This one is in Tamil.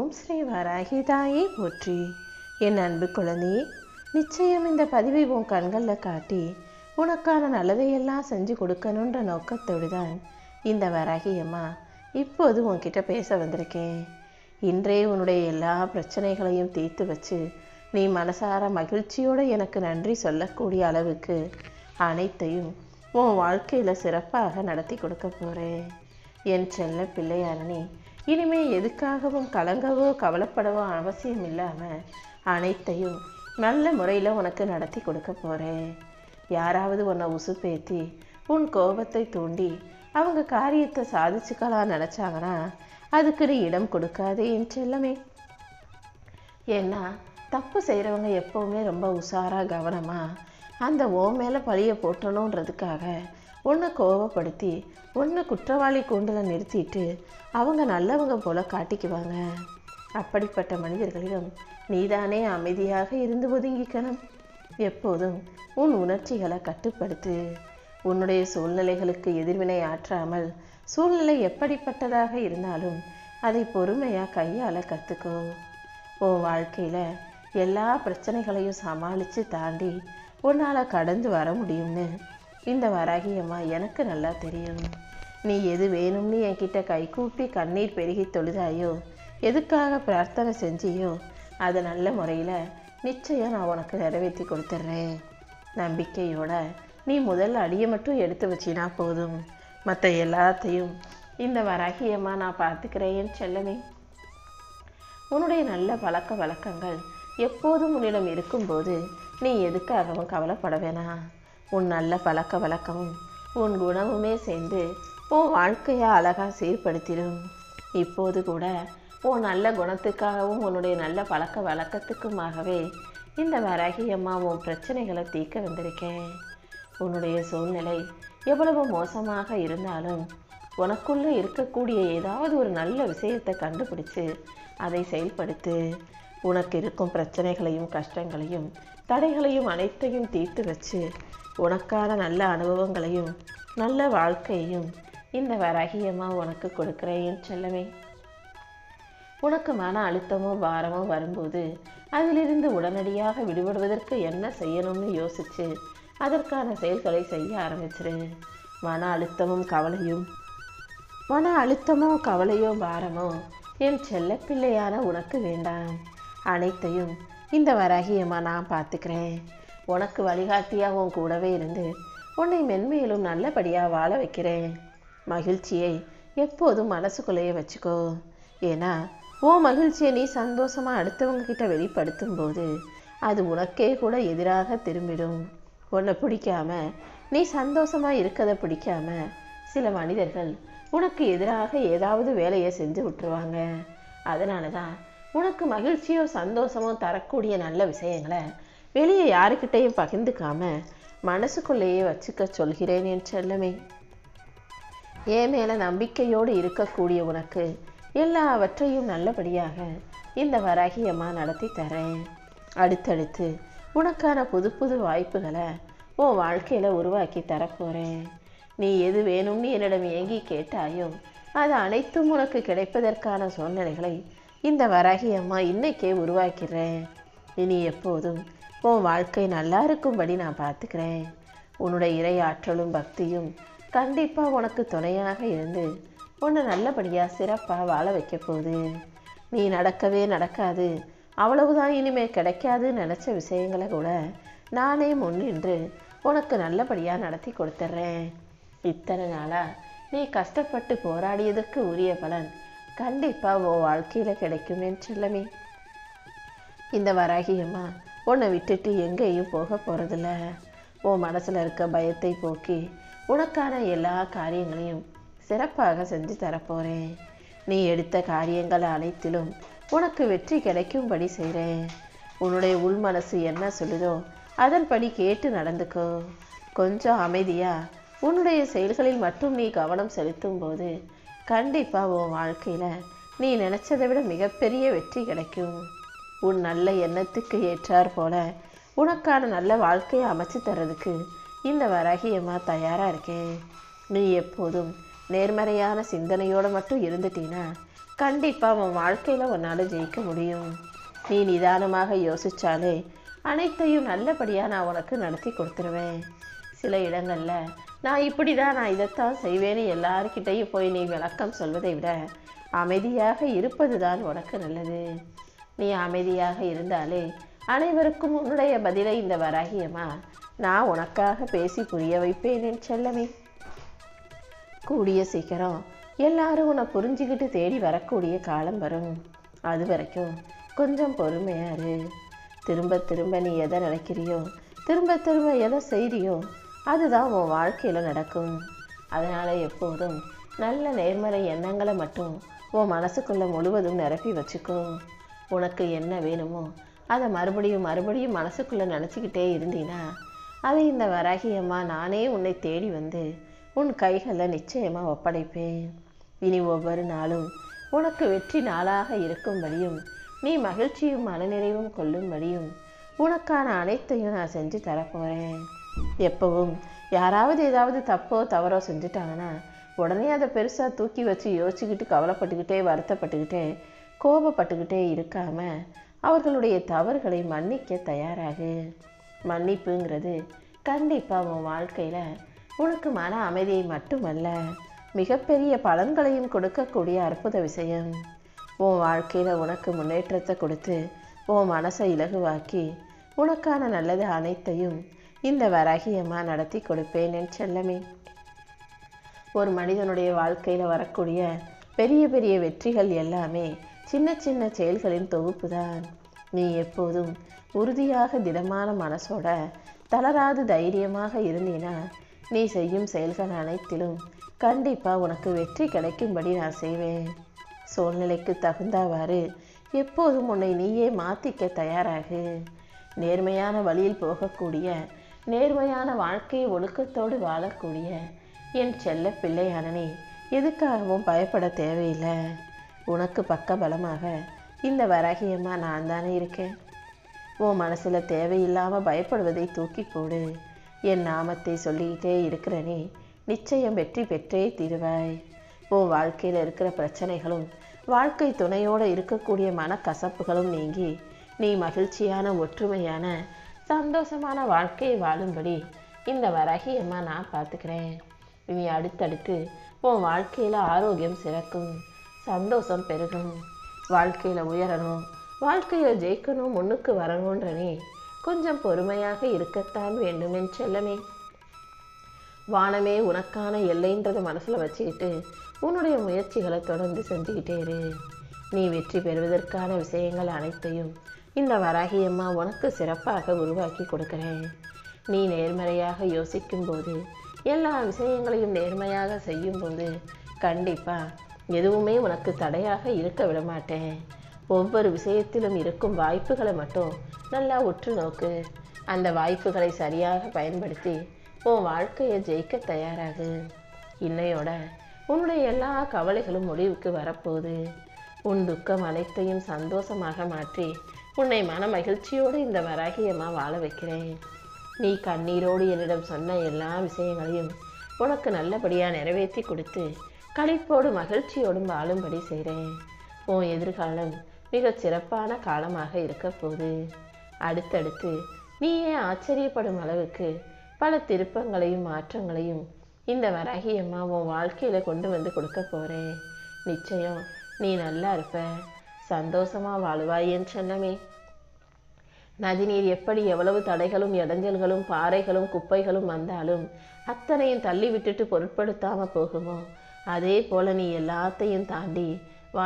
ஓம் ஸ்ரீ வராகிதாயே போற்றி. என் அன்பு குழந்தையே, நிச்சயம் இந்த பதிவை உன் கண்களில் காட்டி உனக்கான நல்லதையெல்லாம் செஞ்சு கொடுக்கணுன்ற நோக்கத்தோடு தான் இந்த வராகியம்மா இப்போது உன்கிட்ட பேச வந்திருக்கேன். இன்றே உன்னுடைய எல்லா பிரச்சனைகளையும் தீர்த்து வச்சு நீ மனசார மகிழ்ச்சியோடு எனக்கு நன்றி சொல்லக்கூடிய அளவுக்கு அனைத்தையும் உன் வாழ்க்கையில் சிறப்பாக நடத்தி கொடுக்க போகிறேன். என் செல்ல பிள்ளையான நீ இனிமே எதுக்காகவும் கலங்கவோ கவலைப்படவோ அவசியம் இல்லாமல் அனைத்தையும் நல்ல முறையில் உனக்கு நடத்தி கொடுக்க போகிறேன். யாராவது உன்னை உசுப்பேத்தி உன் கோபத்தை தூண்டி அவங்க காரியத்தை சாதிச்சுக்கலாம் நினச்சாங்கன்னா அதுக்கு நீ இடம் கொடுக்காதே என் செல்லமே. ஏன்னா தப்பு செய்கிறவங்க எப்போவுமே ரொம்ப உஷாராக கவனமாக அந்த ஓ மேலே பழியை போட்டணுன்றதுக்காக ஒன்றை கோபப்படுத்தி ஒன்று குற்றவாளி கூண்டில் நிறுத்திட்டு அவங்க நல்லவங்க போல காட்டிக்குவாங்க. அப்படிப்பட்ட மனிதர்களிடம் நீதானே அமைதியாக இருந்து ஒதுங்கிக்கணும். எப்போதும் உன் உணர்ச்சிகளை கட்டுப்படுத்து. உன்னுடைய சூழ்நிலைகளுக்கு எதிர்வினை ஆற்றாமல் சூழ்நிலை எப்படிப்பட்டதாக இருந்தாலும் அதை பொறுமையாக கையாள கற்றுக்கோ. உன் வாழ்க்கையில் எல்லா பிரச்சனைகளையும் சமாளித்து தாண்டி உன்னால் கடந்து வர முடியும்னு இந்த வராகியம்மா எனக்கு நல்லா தெரியும். நீ எது வேணும்னு என்கிட்ட கைகூப்பி கண்ணீர் பெருகி தொழுதாயோ, எதுக்காக பிரார்த்தனை செஞ்சியோ அதை நல்ல முறையில் நிச்சயம் நான் உனக்கு நிறைவேற்றி கொடுத்துட்றேன். நம்பிக்கையோட நீ முதல் அடியை மட்டும் எடுத்து வச்சினா போதும், மற்ற எல்லாத்தையும் இந்த வராகியம்மா நான் பார்த்துக்கிறேன் செல்லமே. உன்னுடைய நல்ல பழக்க வழக்கங்கள் எப்போதும் உன்னிடம் இருக்கும்போது நீ எதுக்காகவும் கவலைப்பட வேணாம். உன் நல்ல பழக்க வழக்கமும் உன் குணமுமே சேர்ந்து உன் வாழ்க்கையை அழகாக சீர்படுத்திடும். இப்போது கூட உன் நல்ல குணத்துக்காகவும் உன்னுடைய நல்ல பழக்க வழக்கத்துக்குமாகவே இந்த வராகியம்மா உன் பிரச்சனைகளை தீர்க்க வந்திருக்கேன். உன்னுடைய சூழ்நிலை எவ்வளவு மோசமாக இருந்தாலும் உனக்குள்ளே இருக்கக்கூடிய ஏதாவது ஒரு நல்ல விஷயத்தை கண்டுபிடிச்சு அதை செயல்படுத்து. உனக்கு இருக்கும் பிரச்சனைகளையும் கஷ்டங்களையும் தடைகளையும் அனைத்தையும் தீர்த்து வச்சு உனக்கான நல்ல அனுபவங்களையும் நல்ல வாழ்க்கையையும் இந்த வராகியம்மா உனக்கு கொடுக்குறேன் செல்லமே. உனக்கு மன அழுத்தமோ பாரமோ வரும்போது அதிலிருந்து உடனடியாக விடுபடுவதற்கு என்ன செய்யணும்னு யோசிச்சு அதற்கான செயல்களை செய்ய ஆரம்பிச்சிரு. மன அழுத்தமோ கவலையோ பாரமோ என் செல்ல பிள்ளையான உனக்கு வேண்டாம். அனைத்தையும் இந்த வராகியம்மா நான் பார்த்துக்கிறேன். உனக்கு வழிகாட்டியாக உன் கூடவே இருந்து உன்னை மென்மேலும் நல்லபடியாக வாழ வைக்கிறேன். மகிழ்ச்சியை எப்போதும் மனசுக்குள்ளேயே வச்சுக்கோ. ஏன்னா உன் மகிழ்ச்சியை நீ சந்தோஷமாக அடுத்தவங்க கிட்ட வெளிப்படுத்தும் போது அது உனக்கே கூட எதிராக திரும்பிடும். உன்னை பிடிக்காம நீ சந்தோஷமாக இருக்கதை பிடிக்காம சில மனிதர்கள் உனக்கு எதிராக ஏதாவது வேலையை செஞ்சு விட்டுருவாங்க. அதனால தான் உனக்கு மகிழ்ச்சியோ சந்தோஷமோ தரக்கூடிய நல்ல விஷயங்களை வெளியே யாருக்கிட்டையும் பகிர்ந்துக்காம மனசுக்குள்ளேயே வச்சுக்க சொல்கிறேன் என் செல்லமே. என் மேலே நம்பிக்கையோடு இருக்கக்கூடிய உனக்கு எல்லாவற்றையும் நல்லபடியாக இந்த வராகியம்மா நடத்தி தரேன். அடுத்தடுத்து உனக்கான புது புது வாய்ப்புகளை உன் வாழ்க்கையில் உருவாக்கி தரப்போகிறேன். நீ எது வேணும்னு என்னிடம் ஏங்கி கேட்டாயோ அது அனைத்தும் உனக்கு கிடைப்பதற்கான சூழ்நிலைகளை இந்த வராகியம்மா இன்னைக்கே உருவாக்கிறேன். இனி எப்போதும் உன் வாழ்க்கை நல்லா இருக்கும்படி நான் பார்த்துக்கிறேன். உன்னுடைய இறை ஆற்றலும் பக்தியும் கண்டிப்பாக உனக்கு துணையாக இருந்து உன்னை நல்லபடியாக சிறப்பாக வாழ வைக்க போகுது. நீ நடக்கவே நடக்காது, அவ்வளவுதான் இனிமேல் கிடைக்காதுன்னு நினச்ச விஷயங்களை கூட நானே முன்னின்று உனக்கு நல்லபடியாக நடத்தி கொடுத்துட்றேன். இத்தனை நாளாக நீ கஷ்டப்பட்டு போராடியதற்கு உரிய பலன் கண்டிப்பாக உன் வாழ்க்கையில் கிடைக்குமே செல்லமே. இந்த வராகியம்மா உன்னை விட்டுட்டு எங்கேயும் போக போகிறதில்ல. உன் மனசில் இருக்க பயத்தை போக்கி உனக்கான எல்லா காரியங்களையும் சிறப்பாக செஞ்சு தரப்போகிறேன். நீ எடுத்த காரியங்கள் அனைத்திலும் உனக்கு வெற்றி கிடைக்கும்படி செய்கிறேன். உன்னுடைய உள் மனசு என்ன சொல்லுதோ அதன்படி கேட்டு நடந்துக்கோ. கொஞ்சம் அமைதியாக உன்னுடைய செயல்களில் மட்டும் நீ கவனம் செலுத்தும் போது கண்டிப்பாக உன் வாழ்க்கையில் நீ நினச்சதை விட மிகப்பெரிய வெற்றி கிடைக்கும். உன் நல்ல எண்ணத்துக்கு ஏற்றார் போல உனக்கான நல்ல வாழ்க்கையை அமைச்சு தர்றதுக்கு இந்த வராகியம்மா தயாராக இருக்கேன். நீ எப்போதும் நேர்மறையான சிந்தனையோடு மட்டும் இருந்துட்டீன்னா கண்டிப்பாக உன் வாழ்க்கையில் உன்னால் ஜெயிக்க முடியும். நீ நிதானமாக யோசித்தாலே அனைத்தையும் நல்லபடியாக நான் உனக்கு நடத்தி கொடுத்துருவேன். சில இடங்களில் நான் இப்படி தான், நான் இதைத்தான் செய்வேன்னு எல்லார்கிட்டையும் போய் நீ விளக்கம் சொல்வதை விட அமைதியாக இருப்பது தான் உனக்கு நல்லது. நீ அமைதியாக இருந்தாலே அனைவருக்கும் உன்னுடைய பதிலை இந்த வராகியம்மா நான் உனக்காக பேசி புரிய வைப்பேன் என் செல்லமே. கூடிய சீக்கிரம் எல்லாரும் உன்னை புரிஞ்சுக்கிட்டு தேடி வரக்கூடிய காலம் வரும். அது வரைக்கும் கொஞ்சம் பொறுமையா இரு. திரும்ப திரும்ப நீ எதை நினைக்கிறியோ, திரும்ப திரும்ப எதை செய்கிறியோ அதுதான் உன் வாழ்க்கையில் நடக்கும். அதனால் எப்போதும் நல்ல நேர்மறை எண்ணங்களை மட்டும் உன் மனசுக்குள்ளே முழுவதும் நிரப்பி வச்சுக்கோ. உனக்கு என்ன வேணுமோ அதை மறுபடியும் மறுபடியும் மனசுக்குள்ளே நினச்சிக்கிட்டே இருந்தீன்னா அதை இந்த வராகியம்மா நானே உன்னை தேடி வந்து உன் கைகளில் நிச்சயமாக ஒப்படைப்பேன். இனி ஒவ்வொரு நாளும் உனக்கு வெற்றி நாளாக இருக்கும்படியும் நீ மகிழ்ச்சியும் மனநிறைவும் கொள்ளும்படியும் உனக்கான அனைத்தையும் நான் செஞ்சு தரப்போகிறேன். எப்பவும் யாராவது ஏதாவது தப்போ தவறோ செஞ்சுட்டாங்கன்னா உடனே அதை பெருசாக தூக்கி வச்சு யோசிச்சுக்கிட்டு கவலைப்பட்டுக்கிட்டே வருத்தப்பட்டுக்கிட்டே கோபப்பட்டுக்கிட்டே இருக்காம அவர்களுடைய தவறுகளை மன்னிக்க தயாராகு. மன்னிப்புங்கிறது கண்டிப்பாக உன் வாழ்க்கையில் உனக்கு மன அமைதியை மட்டுமல்ல, மிகப்பெரிய பலன்களையும் கொடுக்கக்கூடிய அற்புத விஷயம். உன் வாழ்க்கையில் உனக்கு முன்னேற்றத்தை கொடுத்து உன் மனசை இலகுவாக்கி உனக்கான நல்லது அனைத்தையும் இந்த வராகியம்மா நடத்தி கொடுப்பேன் என் செல்லமே. ஒரு மனிதனுடைய வாழ்க்கையில் வரக்கூடிய பெரிய பெரிய வெற்றிகள் எல்லாமே சின்ன சின்ன செயல்களின் தொகுப்பு தான். நீ எப்போதும் உறுதியாக திடமான மனசோட தளராது தைரியமாக இருந்தீனா நீ செய்யும் செயல்கள் அனைத்திலும் கண்டிப்பாக உனக்கு வெற்றி கிடைக்கும்படி நான் செய்வேன். சூழ்நிலைக்கு தகுந்தவாறு எப்போதும் உன்னை நீயே மாற்றிக்க தயாராகு. நேர்மையான வழியில் போகக்கூடிய, நேர்மையான வாழ்க்கையை ஒழுக்கத்தோடு வாழக்கூடிய என் செல்ல பிள்ளையான நீ எதுக்காகவும் பயப்பட தேவையில்லை. உனக்கு பக்க பலமாக இந்த வராகியம்மா நான் தானே இருக்கேன். உன் மனசில் தேவையில்லாமல் பயப்படுவதை தூக்கி போடு. என் நாமத்தை சொல்லிக்கிட்டே இருக்கிற நீ நிச்சயம் வெற்றி பெற்றே தீருவாய். உன் வாழ்க்கையில் இருக்கிற பிரச்சனைகளும் வாழ்க்கை துணையோடு இருக்கக்கூடிய மனக்கசப்புகளும் நீங்கி நீ மகிழ்ச்சியான, ஒற்றுமையான, சந்தோஷமான வாழ்க்கையை வாழும்படி இந்த வராகியம்மா நான் பார்த்துக்கிறேன். இனி அடுத்தடுத்து உன் வாழ்க்கையில் ஆரோக்கியம் சிறக்கும், சந்தோஷம் பெருகும். வாழ்க்கையில் உயரணும், வாழ்க்கையில் ஜெயிக்கணும், முன்னுக்கு வரணுன்ற நீ கொஞ்சம் பொறுமையாக இருக்கத்தான் வேண்டும் என் செல்லமே. வானமே உனக்கான எல்லைன்றதை மனசில் வச்சுக்கிட்டு உன்னுடைய முயற்சிகளை தொடர்ந்து செஞ்சுக்கிட்டே இரு. நீ வெற்றி பெறுவதற்கான விஷயங்கள் அனைத்தையும் இந்த வராகியம்மா உனக்கு சிறப்பாக உருவாக்கி கொடுக்கிறேன். நீ நேர்மறையாக யோசிக்கும் போது, எல்லா விஷயங்களையும் நேர்மையாக செய்யும்போது கண்டிப்பாக எதுவுமே உனக்கு தடையாக இருக்க விட மாட்டேன். ஒவ்வொரு விஷயத்திலும் இருக்கும் வாய்ப்புகளை மட்டும் நல்லா உற்று நோக்கு. அந்த வாய்ப்புகளை சரியாக பயன்படுத்தி உன் வாழ்க்கையை ஜெயிக்க தயாராகு. இன்னையோட உன்னுடைய எல்லா கவலைகளும் முடிவுக்கு வரப்போகுது. உன் துக்கம் அனைத்தையும் சந்தோஷமாக மாற்றி உன்னை மன மகிழ்ச்சியோடு இந்த வராகியம்மா வாழ வைக்கிறேன். நீ கண்ணீரோடு என்னிடம் சொன்ன எல்லா விஷயங்களையும் உனக்கு நல்லபடியாக நிறைவேற்றி கொடுத்து களிப்போடு மகிழ்ச்சியோடும் வாழும்படி செய்கிறேன். உன் எதிர்காலம் மிகச் சிறப்பான காலமாக இருக்க போகுது. அடுத்தடுத்து நீயே ஆச்சரியப்படும் அளவுக்கு பல திருப்பங்களையும் மாற்றங்களையும் இந்த வராகியம்மா உன் வாழ்க்கையில் கொண்டு வந்து கொடுக்க போகிறேன். நிச்சயம் நீ நல்லா இருப்ப, சந்தோஷமாக வாழுவாய் என் செல்லமே. நதிநீர் எப்படி எவ்வளவு தடைகளும் இடைஞ்சல்களும் பாறைகளும் குப்பைகளும் வந்தாலும் அத்தனையும் தள்ளி விட்டுட்டு பொருட்படுத்தாமல் போகுமோ, அதே போல் நீ எல்லாத்தையும் தாண்டி